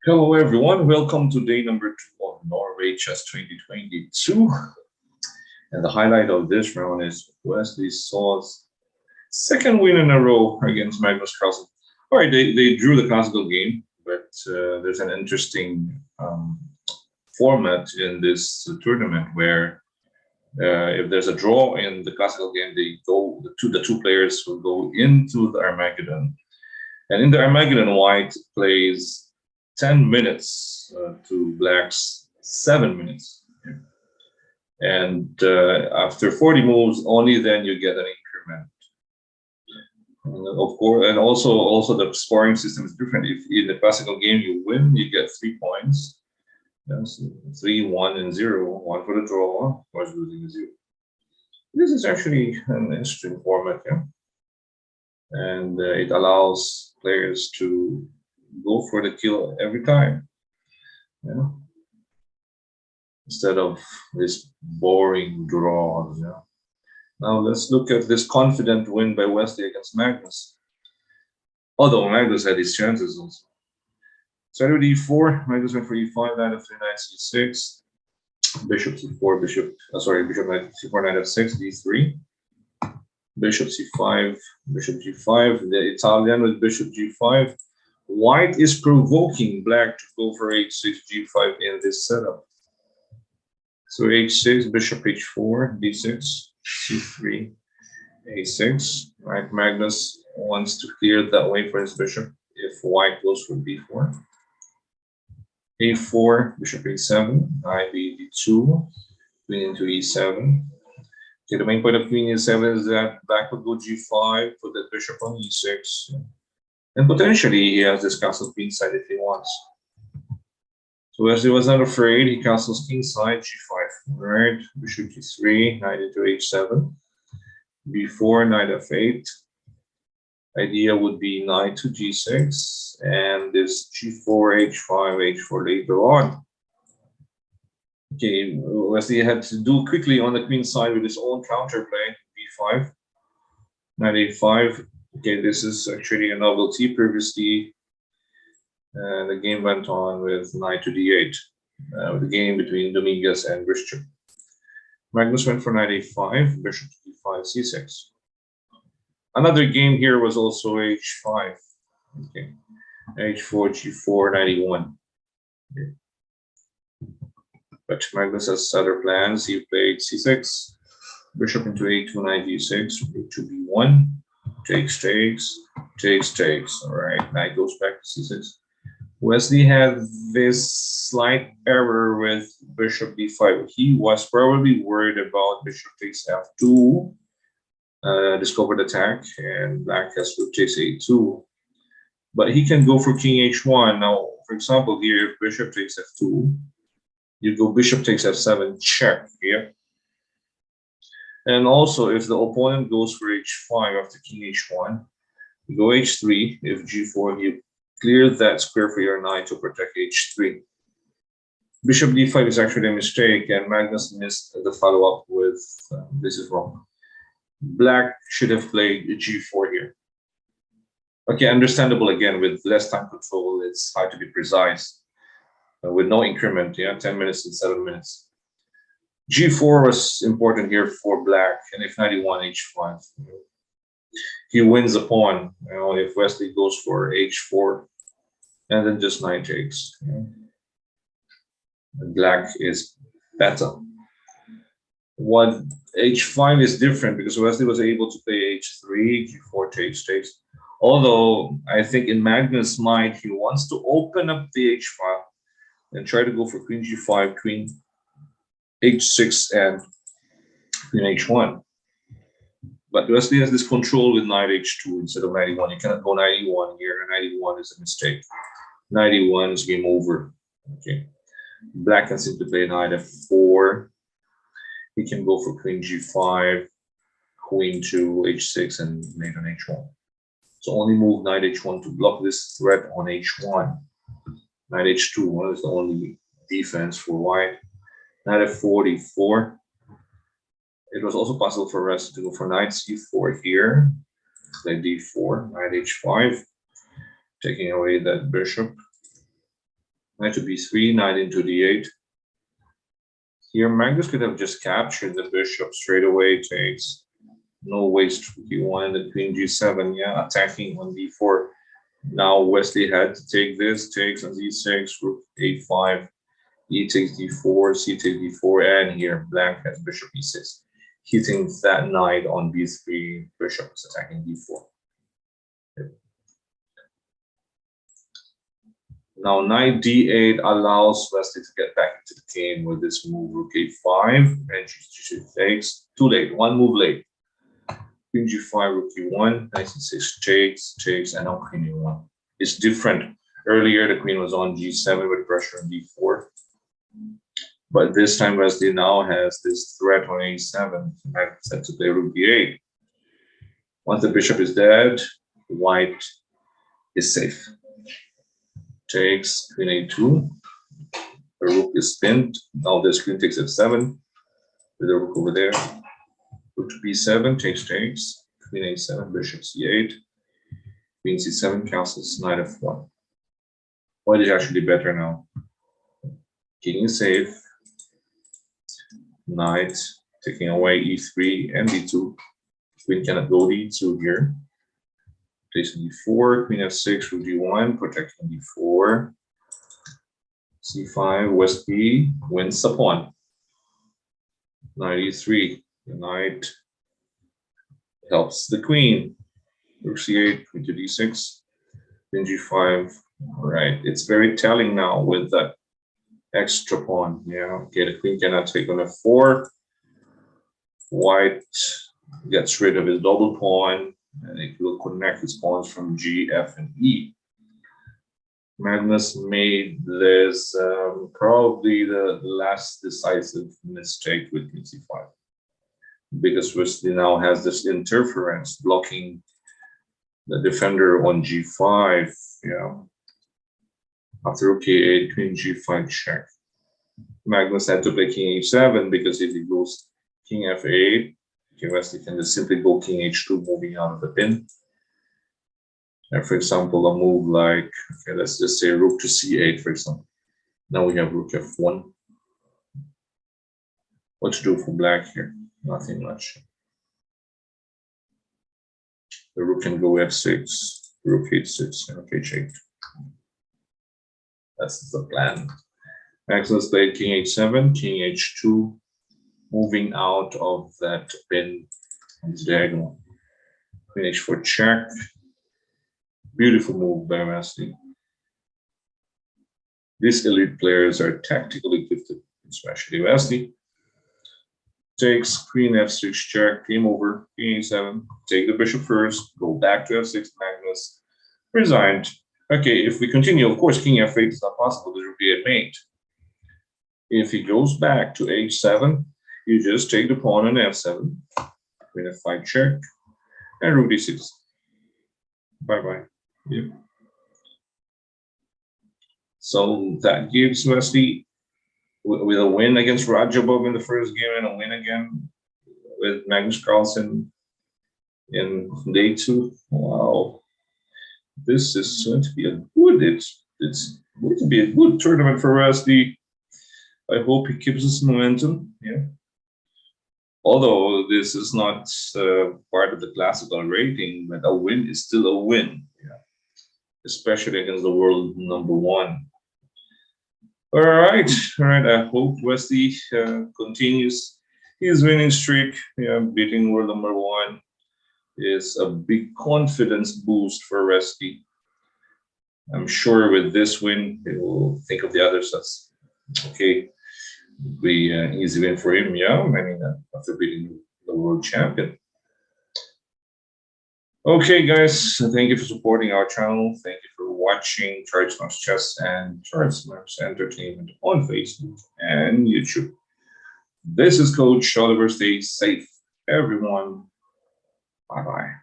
Hello everyone, welcome to day number 2 of Norway Chess 2022. And the highlight of this round is Wesley So's second win in a row against Magnus Carlsen. All right, they drew the classical game, but there's an interesting format in this tournament where if there's a draw in the classical game, the two players will go into the Armageddon. And in the Armageddon, White plays 10 minutes to Black's 7 minutes. And after 40 moves, only then you get an increment. Of course, and also the scoring system is different. If in the classical game you win, you get 3 points. Yes, 3, 1, and 0. 1 for the draw, of course, losing 0. This is actually an interesting format, yeah. And it allows players to go for the kill every time, yeah, instead of this boring draws. Yeah. Now let's look at this confident win by Wesley against Magnus. Although Magnus had his chances also. Started with e4, Magnus went for e5, knight f3, knight c6, bishop c4, bishop knight c4, knight f6, d3, bishop c5, bishop g5, the Italian with bishop g5. White is provoking Black to go for h6, g5 in this setup. So h6, bishop h4, d6, c3, a6. Right, Magnus wants to clear that way for his bishop if White goes for b4. a4, bishop a7, knight d2, queen into e7. Okay, the main point of queen e7 is that Black would go g5, put that bishop on e6. And potentially he has this castle queenside if he wants. So as he was not afraid, he castles kingside, g5. Right, bishop g3, knight into h7, b4, knight f8. Idea would be knight to g6, and this g4, h5, h4 later on. Okay, Wesley had to do quickly on the queen side with his own counterplay, b5, knight a5. Okay, this is actually a novelty. Previously, the game went on with knight to d8, the game between Dominguez and Grishchuk. Magnus went for knight a5, bishop to d5, c6. Another game here was also h5. Okay, h4, g4, knight e1. Okay. But Magnus has other plans. He played c6, bishop into a2, knight d6, to b1. Takes. All right, knight goes back to c6. Wesley had this slight error with bishop b5. He was probably worried about bishop takes f2, discovered attack, and Black has rook takes a2. But he can go for king h1. Now, for example, here, if bishop takes f2, you go bishop takes f7, check here. And also, if the opponent goes for h5 after king h1, you go h3. If g4, you clear that square for your knight to protect h3. Bishop d5 is actually a mistake, and Magnus missed the follow-up with this is wrong. Black should have played g4 here. Okay, understandable again, with less time control, it's hard to be precise. With no increment, yeah, 10 minutes and 7 minutes. g4 was important here for Black, and if knight e1, h5, he wins a pawn. You know, if Wesley goes for h4, and then just knight takes. Black is better. What h5 is different because Wesley was able to play h3, g4 takes. Although I think in Magnus' mind, he wants to open up the h file and try to go for queen g5, queen h6, and queen h1. But Wesley has this control with knight h2 instead of knight e1. You cannot go knight e1 here. Knight e1 is a mistake. Knight e1 is game over. Okay. Black can simply play knight f4. He can go for queen g5, queen to h6, and mate on h1. So only move knight h1 to block this threat on h1. Knight h2 is the only defense for white. Knight f4, d4. It was also possible for us to go for knight c4 here. Knight d4, knight h5, taking away that bishop. Knight to b3, knight into d8. Here, Magnus could have just captured the bishop straight away. Takes no waste to d1, the queen g7. Yeah, attacking on d4. Now Wesley had to take this. Takes on d6, rook a5, e takes d4, c takes d4, and here black has bishop e6, hitting that knight on b3. Bishop is attacking d4. Now knight d8 allows Wesley to get back into the game with this move, rook a5, and she takes. Too late, one move late. Queen g5, rook e1, knight c6 takes, and now queen e1. It's different. Earlier, the queen was on g7 with pressure on d4. But this time, Wesley now has this threat on a7. Knight set to play rook d8. Once the bishop is dead, white is safe. Takes, queen a2. The rook is pinned. Now this queen takes f7 with the rook over there. Rook to b7, takes, queen a7, bishop c8, queen c7, castles, knight f1. White is actually better now. King is safe. Knight taking away e3 and d2. Queen cannot go d2 here. Takes d4, queen f6, rook d1, protecting d4. c5, west b, wins the pawn. Knight e3. The knight helps the queen. Rook c8, queen to d6, queen g5. All right, it's very telling now with that extra pawn. Yeah, okay, the queen cannot take on f4. White gets rid of his double pawn, and it will connect his pawns from G, F, and E. Magnus made this probably the last decisive mistake with queen c5, because Wesley now has this interference blocking the defender on g5. Yeah, after rook a8, queen g5 check. Magnus had to play king h7 because if he goes king f8, Wesley can just simply go king h2, moving out of the pin. And for example, a move like, okay, let's just say rook to c8, for example. Now we have rook f1. What to do for black here? Nothing much. The rook can go f6, rook h6, and rook h8. That's the plan. Magnus played king h7, king h2, moving out of that pin on his diagonal. Queen h4 check. Beautiful move by Wesley. These elite players are tactically gifted, especially Wesley. Takes, queen f6 check, game over, king a7, take the bishop first, go back to f6, Magnus resigned. Okay, if we continue, of course, king f8 is not possible, there will be a mate. If he goes back to h7, you just take the pawn on f7, queen f5 check, and rook d6. Bye-bye. Yep. So that gives Wesley with a win against Rajabov in the first game and a win again with Magnus Carlsen in day 2. Wow, this is going to be a good. It's going to be a good tournament for Wesley. I hope he keeps his momentum. Yeah. Although this is not part of the classical rating, but a win is still a win. Yeah. Especially against the world #1. All right. I hope Wesley continues his winning streak. Yeah, beating world #1 is a big confidence boost for Wesley. I'm sure with this win, he will think of the others as okay. Be an easy win for him. Yeah, I mean, after beating the world champion. Okay, guys, thank you for supporting our channel. Thank you for watching Charles Marks Chess and Charles Marks Entertainment on Facebook and YouTube. This is Coach Oliver. Stay safe, everyone. Bye-bye.